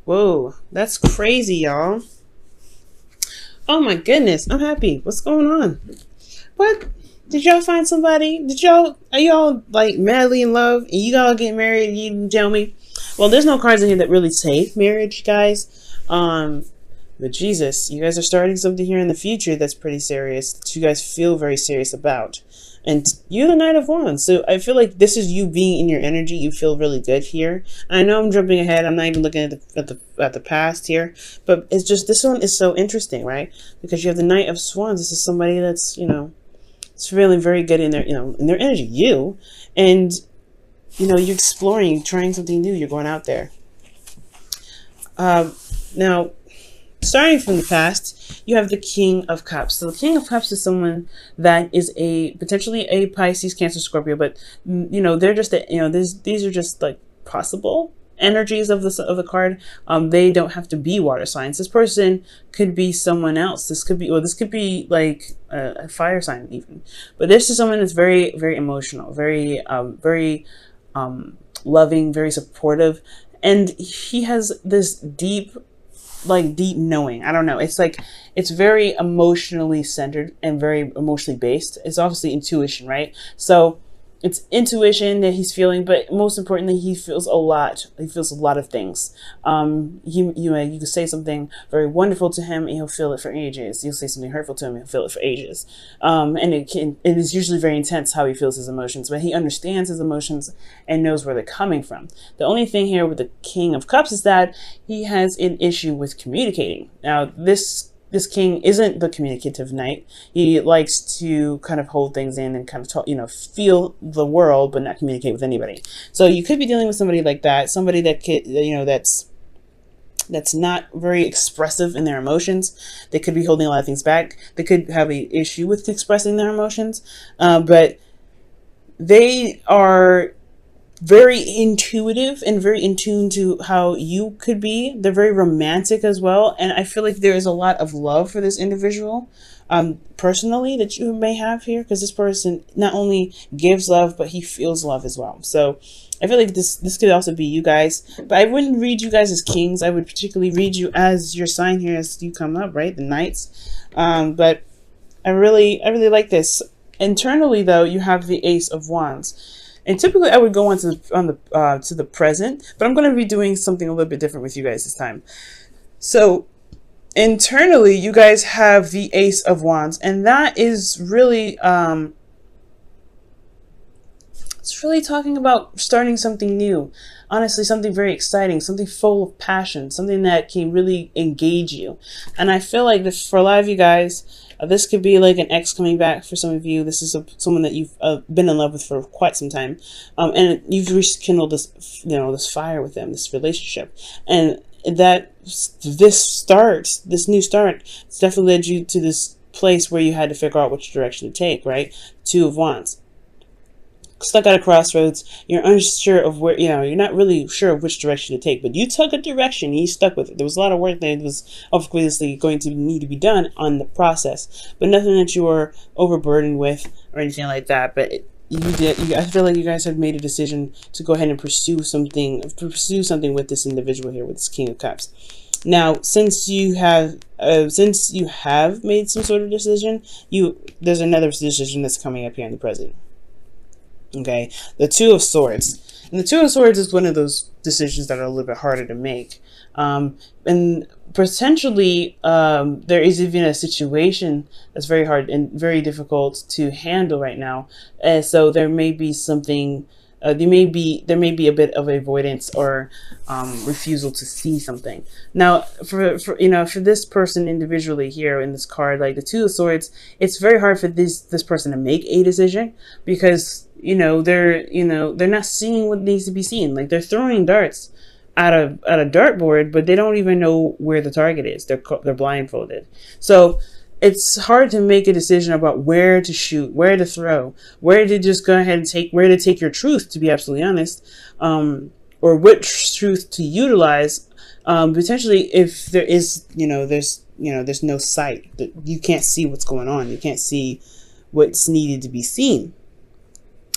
Whoa, that's crazy, y'all. Oh my goodness, I'm happy. What's going on? What? Did y'all find somebody? Are y'all like madly in love and you all get married and you didn't tell me? Well, there's no cards in here that really say marriage, guys. But Jesus, you guys are starting something here in the future that's pretty serious, that you guys feel very serious about. And you're the Knight of Wands, so I feel like this is you being in your energy. You feel really good here. And I know I'm jumping ahead. I'm not even looking at the past here, but it's just this one is so interesting, right? Because you have the Knight of Wands. This is somebody that's it's feeling very good in their in their energy. And you're exploring, you're trying something new. You're going out there. Now, starting from the past, you have the King of Cups. So the King of Cups is someone that is potentially a Pisces, Cancer, Scorpio, but they're just these are just like possible energies of the card. They don't have to be water signs. This person could be someone else. This could be like a fire sign even. But this is someone that's very, very emotional, very loving, very supportive, and he has this deep knowing. I don't know. It's like, it's very emotionally centered and very emotionally based. It's obviously intuition, right? So it's intuition that he's feeling, but most importantly, he feels a lot. He feels a lot of things. You can say something very wonderful to him and he'll feel it for ages. You'll say something hurtful to him and he'll feel it for ages. And it is usually very intense how he feels his emotions, but he understands his emotions and knows where they're coming from. The only thing here with the King of Cups is that he has an issue with communicating. Now, this king isn't the communicative knight. He likes to kind of hold things in and kind of talk, feel the world, but not communicate with anybody. So you could be dealing with somebody like that, somebody that could, that's not very expressive in their emotions. They could be holding a lot of things back. They could have an issue with expressing their emotions, but they are very intuitive and very in tune to how you could be. They're very romantic as well, and I feel like there is a lot of love for this individual personally that you may have here, because this person not only gives love, but he feels love as well. So I feel like this could also be you guys, but I wouldn't read you guys as kings. I would particularly read you as your sign here as you come up, right? The knights. But I really like this. Internally though, you have the Ace of Wands. And typically I would go on to the present, but I'm going to be doing something a little bit different with you guys this time. So internally, you guys have the Ace of Wands, and that is really, it's really talking about starting something new. Honestly, something very exciting, something full of passion, something that can really engage you. And I feel like this, for a lot of you guys, this could be like an ex coming back for some of you. This is someone that you've been in love with for quite some time. And you've rekindled this, this fire with them, this relationship. And that this new start, it's definitely led you to this place where you had to figure out which direction to take, right? Two of Wands. Stuck at a crossroads, you're unsure of where, you're not really sure of which direction to take, but you took a direction and you stuck with it. There was a lot of work that was obviously going to need to be done on the process, but nothing that you were overburdened with or anything like that. But I feel like you guys have made a decision to go ahead and pursue something with this individual here, with this King of Cups. Now, since you have made some sort of decision, there's another decision that's coming up here in the present. Okay, the Two of Swords. And the Two of Swords is one of those decisions that are a little bit harder to make. And potentially, there is even a situation that's very hard and very difficult to handle right now. So there may be something, there may be a bit of avoidance or refusal to see something. Now, for this person individually here in this card, like the Two of Swords, it's very hard for this person to make a decision, because they're not seeing what needs to be seen. Like, they're throwing darts at a dartboard, but they don't even know where the target is. They're blindfolded. So it's hard to make a decision about where to shoot, where to throw, where to just go ahead and take your truth, to be absolutely honest, or which truth to utilize. Potentially, if there is, there's no sight, that you can't see what's going on. You can't see what's needed to be seen.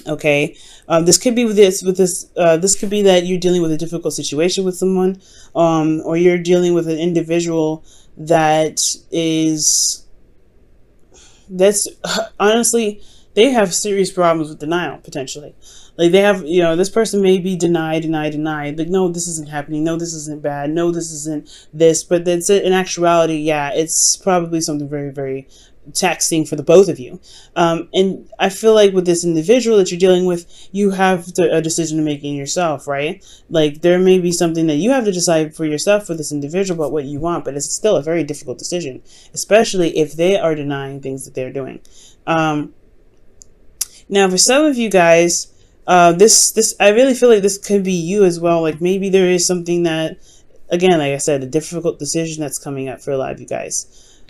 Okay, this could be this could be that you're dealing with a difficult situation with someone, or you're dealing with an individual that is that's honestly, they have serious problems with denial potentially. Like they have, this person may be denied, like, no, this isn't happening, no, this isn't bad, no, this isn't this, but that's it. In actuality, yeah, it's probably something very, very taxing for the both of you. And I feel like with this individual that you're dealing with, you have a decision to make in yourself, right? Like there may be something that you have to decide for yourself for this individual about what you want, but it's still a very difficult decision, especially if they are denying things that they're doing. Now, for some of you guys, this I really feel like this could be you as well. Like maybe there is something that, again, like I said, a difficult decision that's coming up for a lot of you guys,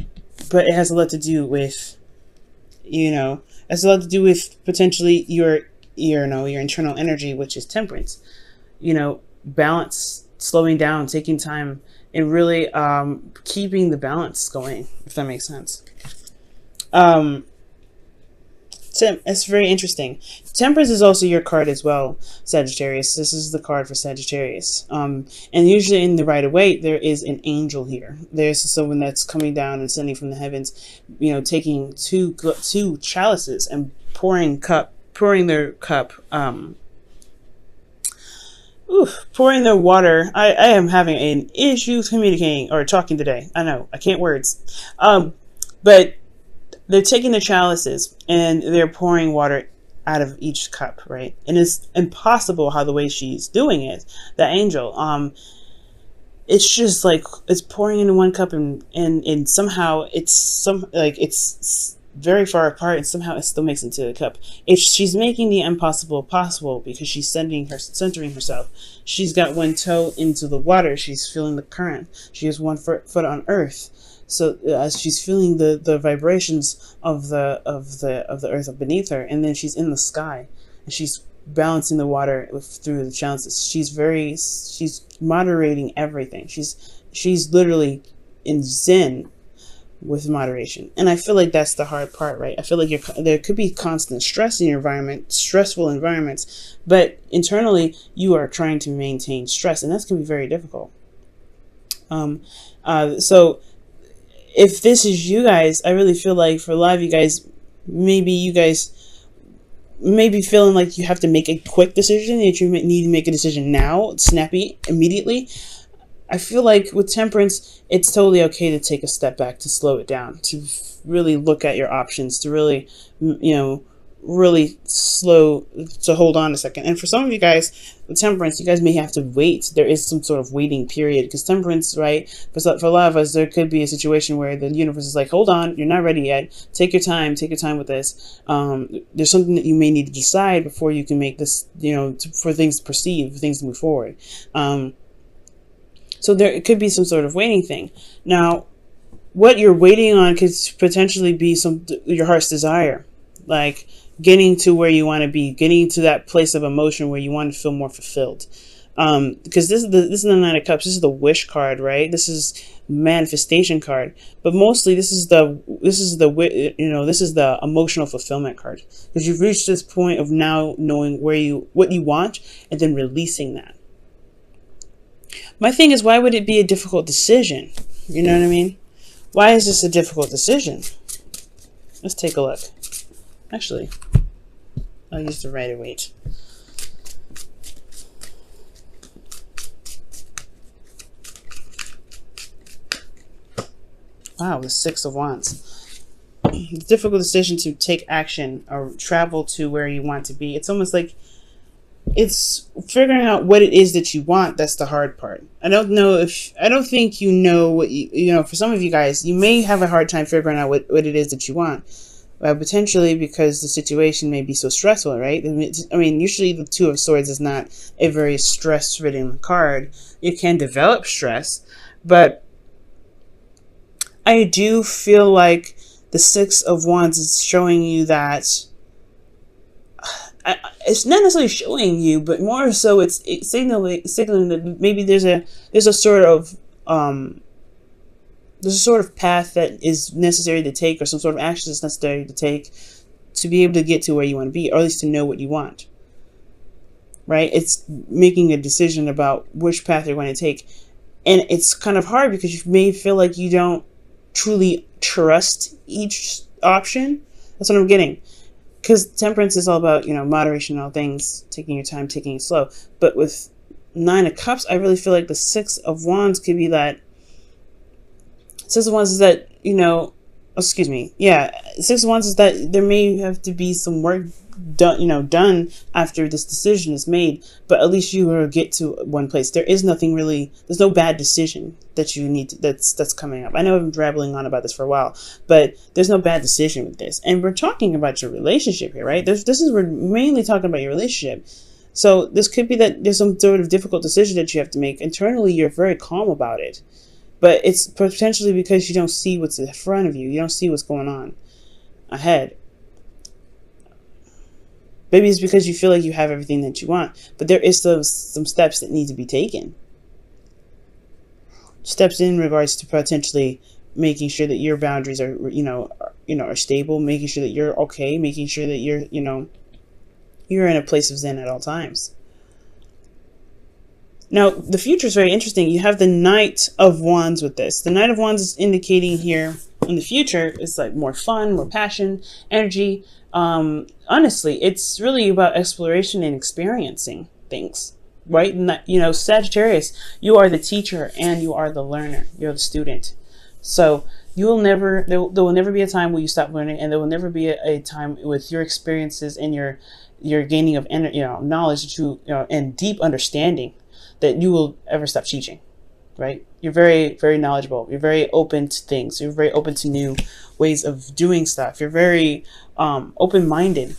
but it has a lot to do with, has a lot to do with potentially your internal energy, which is temperance. Balance, slowing down, taking time, and really keeping the balance going, if that makes sense. It's very interesting. Temperance is also your card as well, Sagittarius. This is the card for Sagittarius. And usually in the Rider-Waite, there is an angel here. There's someone that's coming down and sending from the heavens, taking two chalices and pouring their cup, pouring their water. I am having an issue communicating or talking today. I know, I can't words. But they're taking the chalices and they're pouring water out of each cup, right? And it's impossible how the way she's doing it, the angel. It's just like it's pouring into one cup and somehow it's very far apart, and somehow it still makes it into the cup. She's making the impossible possible because she's centering herself. She's got one toe into the water. She's feeling the current. She has one foot on earth. So as she's feeling the vibrations of the earth beneath her, and then she's in the sky, and she's balancing the water through the chalices. She's moderating everything. She's literally in zen with moderation, and I feel like that's the hard part, right? I feel like there could be constant stress in your environment, stressful environments, but internally you are trying to maintain stress, and that's going to be very difficult. So if this is you guys, I really feel like for a lot of you guys may be feeling like you have to make a quick decision, that you need to make a decision now, snappy, immediately. I feel like with temperance, it's totally okay to take a step back, to slow it down, to really look at your options, to really, really slow, to hold on a second. And for some of you guys with temperance, you guys may have to wait. There is some sort of waiting period, because temperance, right, for a lot of us, there could be a situation where the universe is like, hold on, you're not ready yet, take your time with this. There's something that you may need to decide before you can make this, for things to proceed, for things to move forward. So there could be some sort of waiting thing. Now, what you're waiting on could potentially be your heart's desire, like getting to where you want to be, getting to that place of emotion where you want to feel more fulfilled. Because this is the Nine of Cups. This is the wish card, right? This is manifestation card. But mostly, this is the emotional fulfillment card, because you've reached this point of now knowing what you want and then releasing that. My thing is, why would it be a difficult decision? You know what I mean? Why is this a difficult decision? Let's take a look. Actually, I'll use the Rider-Waite. Wow, the Six of Wands. It's a difficult decision to take action or travel to where you want to be. It's almost like it's figuring out what it is that you want. That's the hard part. I don't think for some of you guys, you may have a hard time figuring out what it is that you want. Potentially because the situation may be so stressful, right? I mean, usually the Two of Swords is not a very stress-ridden card. It can develop stress, but I do feel like the Six of Wands is showing you that it's not necessarily showing you, but more so it's signaling that maybe there's a sort of path that is necessary to take, or some sort of action that's necessary to take to be able to get to where you want to be, or at least to know what you want, right? It's making a decision about which path you're going to take. And it's kind of hard because you may feel like you don't truly trust each option. That's what I'm getting. Because temperance is all about, moderation in all things, taking your time, taking it slow. But with 9 of Cups, I really feel like the 6 of Wands could be that. 6 of Wands is that, excuse me. Yeah, 6 of Wands is that there may have to be some work done after this decision is made, but at least you will get to one place. There's no bad decision that you need that's coming up. I know I've been rambling on about this for a while, but there's no bad decision with this. And we're talking about your relationship here, right? We're mainly talking about your relationship. So this could be that there's some sort of difficult decision that you have to make. Internally, you're very calm about it, but it's potentially because you don't see what's in front of you. You don't see what's going on ahead. Maybe it's because you feel like you have everything that you want, but there is some steps that need to be taken. Steps in regards to potentially making sure that your boundaries are, are stable, making sure that you're okay, making sure that you're in a place of zen at all times. Now, the future is very interesting. You have the Knight of Wands with this. The Knight of Wands is indicating here in the future is like more fun, more passion, energy. Honestly, it's really about exploration and experiencing things, right? And Sagittarius, you are the teacher and you are the learner. You're the student. So there will never be a time where you stop learning, and there will never be a time with your experiences and your gaining of knowledge that and deep understanding that you will ever stop teaching, right? You're very, very knowledgeable. You're very open to things. You're very open to new ways of doing stuff. You're very open-minded.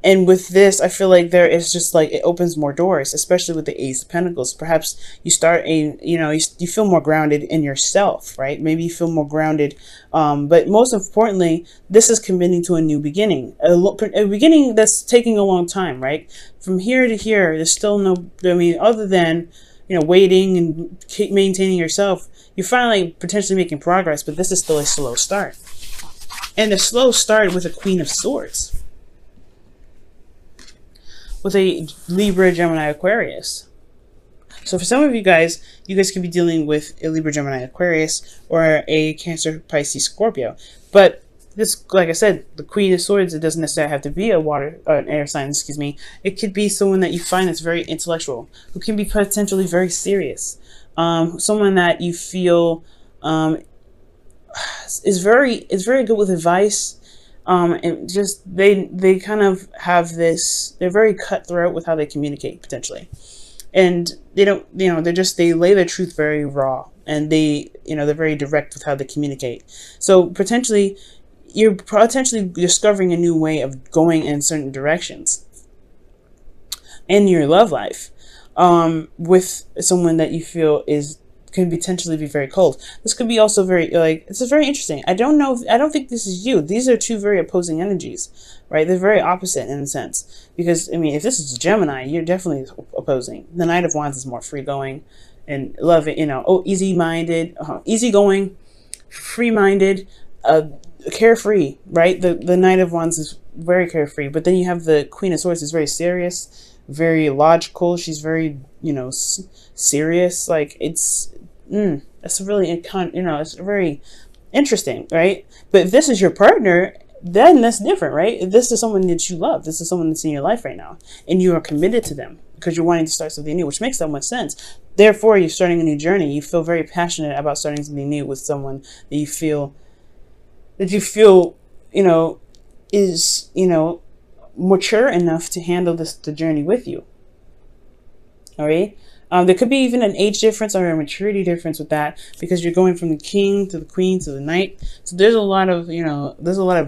And with this, I feel like there is just like, it opens more doors, especially with the Ace of Pentacles. Perhaps you start you feel more grounded in yourself, right? Maybe you feel more grounded. But most importantly, this is committing to a new beginning, a beginning that's taking a long time, right? From here to here, there's still other than, waiting and keep maintaining yourself, you're finally potentially making progress, but this is still a slow start. And a slow start with a Queen of Swords, with a Libra, Gemini, Aquarius. So for some of you guys could be dealing with a Libra, Gemini, Aquarius, or a Cancer, Pisces, Scorpio. But this, like I said, the Queen of Swords, it doesn't necessarily have to be an air sign, excuse me. It could be someone that you find that's very intellectual, who can be potentially very serious. Someone that you feel is very good with advice. And just they kind of have this, they're very cutthroat with how they communicate potentially, and they don't, they lay their truth very raw, and they're very direct with how they communicate. So potentially you're discovering a new way of going in certain directions in your love life, with someone that you feel can potentially be very cold. This could be also very, it's very interesting. I don't think this is you. These are two very opposing energies, right? They're very opposite in a sense, because if this is Gemini, you're definitely opposing. The Knight of Wands is more free-going and easy-minded, easygoing, free-minded, carefree, right? The Knight of Wands is very carefree, but then you have the Queen of Swords, is very serious, very logical. She's very, serious. Like, it's really, it's very interesting, right? But if this is your partner, then that's different, right? If this is someone that you love, this is someone that's in your life right now, and you are committed to them because you're wanting to start something new, which makes so much sense. Therefore, you're starting a new journey. You feel very passionate about starting something new with someone that you feel, is, mature enough to handle the journey with you. All right. There could be even an age difference or a maturity difference with that, because you're going from the King to the Queen to the Knight. So there's a lot of,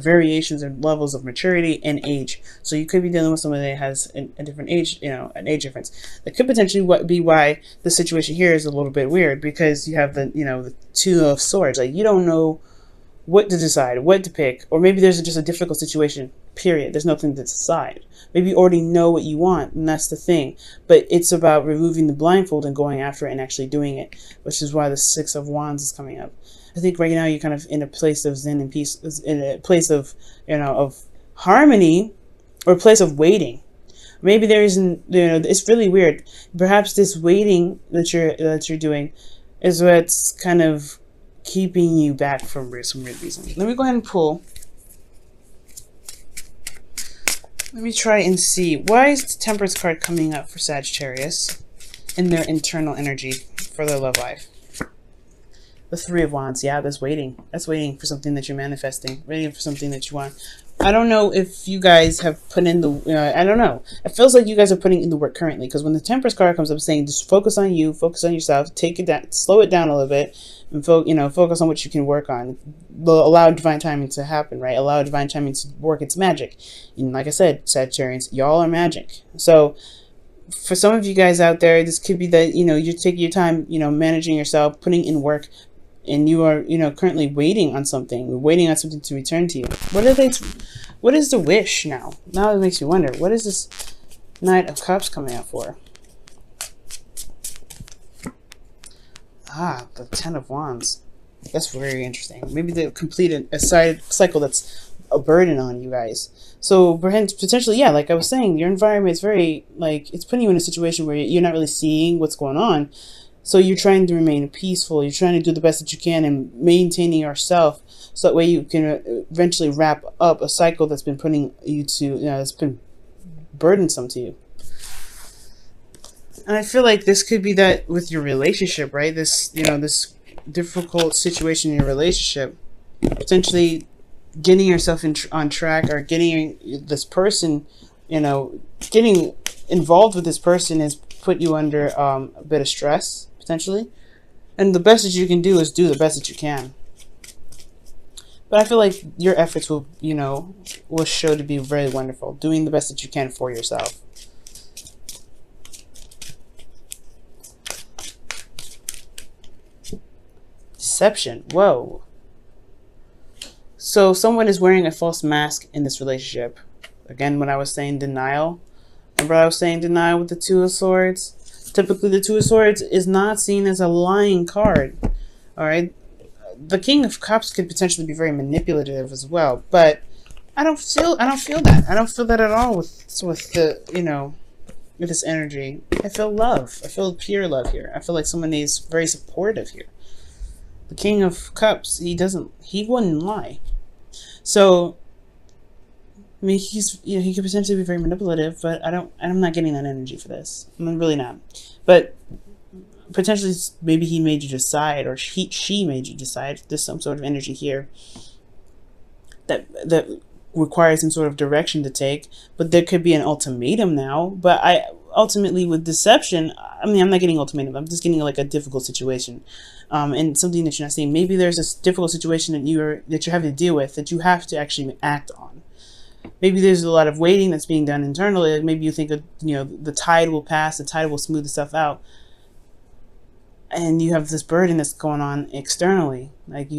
variations and levels of maturity and age. So you could be dealing with someone that has a different age, an age difference. That could potentially be why the situation here is a little bit weird, because you have the Two of Swords. Like, you don't know what to decide, what to pick, or maybe there's just a difficult situation period. There's nothing to decide. Maybe you already know what you want, and that's the thing. But it's about removing the blindfold and going after it and actually doing it, which is why the Six of Wands is coming up. I think right now you're kind of in a place of zen and peace, in a place of, of harmony, or a place of waiting. Maybe there isn't, it's really weird. Perhaps this waiting that you're doing is what's kind of keeping you back from some weird reason. Let me go ahead and pull. Let me try and see. Why is the Temperance card coming up for Sagittarius in their internal energy for their love life? The Three of Wands. Yeah, that's waiting. That's waiting for something that you're manifesting. Waiting for something that you want. I don't know if you guys have put in the, I don't know. It feels like you guys are putting in the work currently, because when the Temperance card comes up saying just focus on you, focus on yourself, take it down, slow it down a little bit, and focus on what you can work on. Allow divine timing to happen, right? Allow divine timing to work its magic. And like I said, Sagittarians, y'all are magic. So for some of you guys out there, this could be that, you're taking your time, managing yourself, putting in work, and you are, currently waiting on something, waiting on something to return to you. What is the wish now? Now it makes me wonder, what is this Knight of Cups coming out for? Ah, the Ten of Wands. That's very interesting. Maybe they completed a cycle that's a burden on you guys. So potentially, yeah, like I was saying, your environment is very, it's putting you in a situation where you're not really seeing what's going on. So you're trying to remain peaceful. You're trying to do the best that you can and maintaining yourself, so that way you can eventually wrap up a cycle that's been putting you to, that's been burdensome to you. And I feel like this could be that with your relationship, right? This, this difficult situation in your relationship, potentially getting yourself on track, or getting this person, getting involved with this person has put you under a bit of stress, potentially. And the best that you can do is do the best that you can. But I feel like your efforts will, will show to be very wonderful. Doing the best that you can for yourself. Deception. Whoa. So someone is wearing a false mask in this relationship. Again, when I was saying denial, remember I was saying denial with the Two of Swords? Typically, the Two of Swords is not seen as a lying card. All right, the King of Cups could potentially be very manipulative as well, but I don't feel that. I don't feel that at all with the with this energy. I feel love. I feel pure love here. I feel like someone is very supportive here. The King of Cups, he wouldn't lie. So I mean, he could potentially be very manipulative, but I'm not getting that energy for this. I'm really not. But potentially, maybe he made you decide, or she made you decide. There's some sort of energy here that requires some sort of direction to take. But there could be an ultimatum now. But ultimately, with deception, I mean, I'm not getting ultimatum. I'm just getting like a difficult situation, and something that you're not seeing. Maybe there's this difficult situation that you're having to deal with, that you have to actually act on. Maybe there's a lot of waiting that's being done internally. Like maybe you think, the tide will pass, the tide will smooth the stuff out, and you have this burden that's going on externally. Like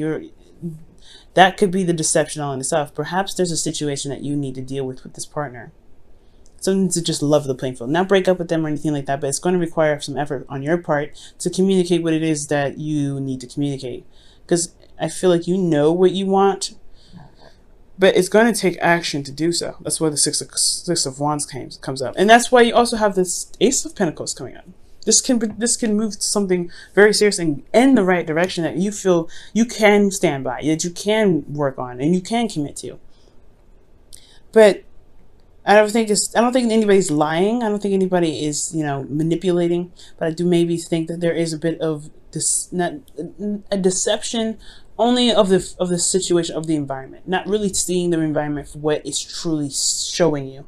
that could be the deception all in itself. Perhaps there's a situation that you need to deal with this partner. Something to just level the playing field, not break up with them or anything like that. But it's going to require some effort on your part to communicate what it is that you need to communicate. Because I feel like you know what you want, but it's going to take action to do so. That's why the Six of Wands comes up. And that's why you also have this Ace of Pentacles coming up. This can move to something very serious and in the right direction that you feel you can stand by, that you can work on, and you can commit to. But I don't think anybody's lying. I don't think anybody is, manipulating. But I do maybe think that there is a bit of a deception, only of the situation, of the environment, not really seeing the environment for what it's truly showing you.